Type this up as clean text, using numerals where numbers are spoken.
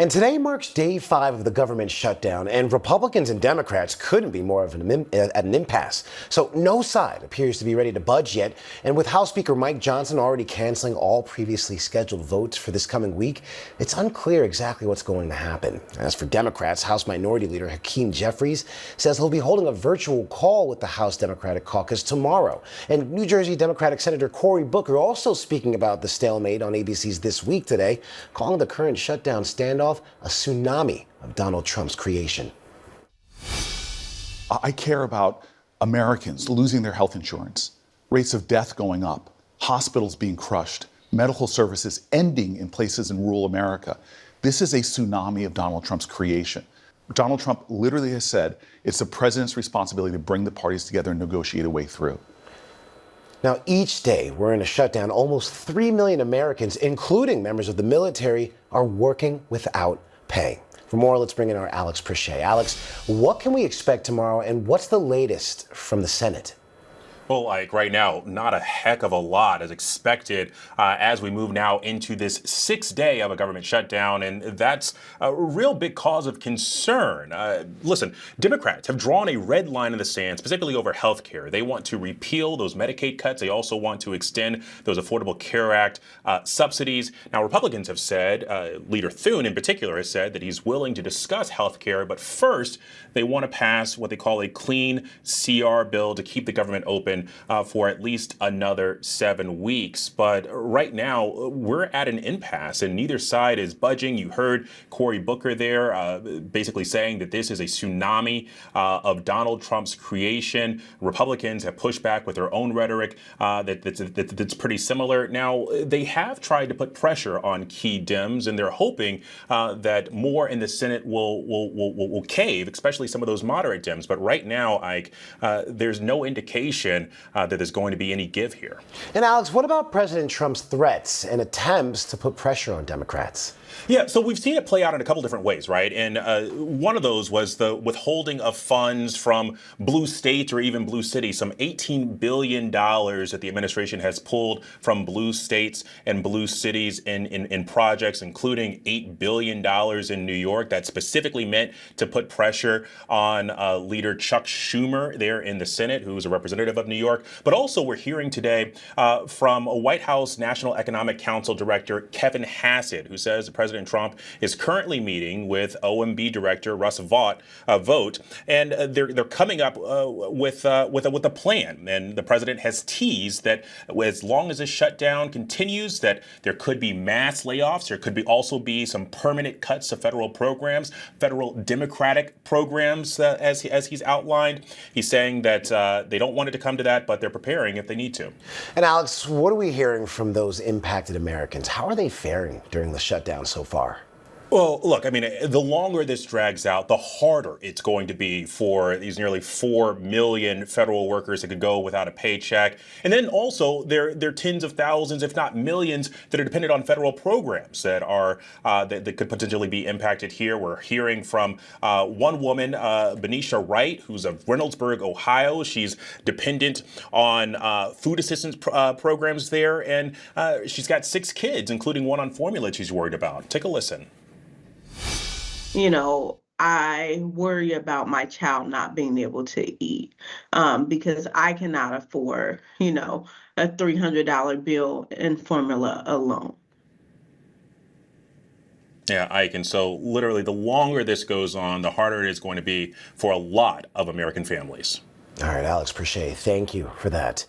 And today marks day 5 of the government shutdown, and Republicans and Democrats couldn't be more of at an impasse. So no side appears to be ready to budge yet. And with House Speaker Mike Johnson already canceling all previously scheduled votes for this coming week, it's unclear exactly what's going to happen. As for Democrats, House Minority Leader Hakeem Jeffries says he'll be holding a virtual call with the House Democratic Caucus tomorrow. And New Jersey Democratic Senator Cory Booker also speaking about the stalemate on ABC's This Week today, calling the current shutdown standoff a tsunami of Donald Trump's creation. I care about Americans losing their health insurance, rates of death going up, hospitals being crushed, medical services ending in places in rural America. This is a tsunami of Donald Trump's creation. Donald Trump literally has said it's the president's responsibility to bring the parties together and negotiate a way through. Now, each day we're in a shutdown, almost 3 million Americans, including members of the military, are working without pay. For more, let's bring in our Alex Perche. Alex, what can we expect tomorrow, and what's the latest from the Senate? Well, like right now, not a heck of a lot as expected as we move now into this 6th day of a government shutdown. And that's a real big cause of concern. Listen, Democrats have drawn a red line in the sand, specifically over health care. They want to repeal those Medicaid cuts. They also want to extend those Affordable Care Act subsidies. Now, Republicans have said, Leader Thune in particular has said that he's willing to discuss health care. But first, they want to pass what they call a clean CR bill to keep the government open for at least another 7 weeks. But right now, we're at an impasse and neither side is budging. You heard Cory Booker there basically saying that this is a tsunami of Donald Trump's creation. Republicans have pushed back with their own rhetoric that's pretty similar. Now, they have tried to put pressure on key Dems, and they're hoping that more in the Senate will cave, especially some of those moderate Dems. But right now, Ike, there's no indication that there's going to be any give here. And Alex, what about President Trump's threats and attempts to put pressure on Democrats? Yeah, so we've seen it play out in a couple different ways, right? And one of those was the withholding of funds from blue states or even blue cities, some $18 billion that the administration has pulled from blue states and blue cities in projects, including $8 billion in New York. That's specifically meant to put pressure on Leader Chuck Schumer there in the Senate, who is a representative of New York. But also we're hearing today from a White House National Economic Council Director, Kevin Hassett, who says President Trump is currently meeting with OMB Director Russ Vought, and they're coming up with a plan. And the president has teased that as long as this shutdown continues, that there could be mass layoffs. There could also be some permanent cuts to federal programs, federal Democratic programs, as he's outlined. He's saying that they don't want it to come to that, but they're preparing if they need to. And Alex, what are we hearing from those impacted Americans? How are they faring during the shutdown so far? Well, look, I mean, the longer this drags out, the harder it's going to be for these nearly 4 million federal workers that could go without a paycheck. And then also there are tens of thousands, if not millions, that are dependent on federal programs that are that could potentially be impacted here. We're hearing from one woman, Benicia Wright, who's of Reynoldsburg, Ohio. She's dependent on food assistance programs there. And she's got 6 kids, including one on formula she's worried about. Take a listen. You know, I worry about my child not being able to eat because I cannot afford, a $300 bill in formula alone. Yeah, Ike. And so literally the longer this goes on, the harder it is going to be for a lot of American families. All right, Alex Perche, thank you for that.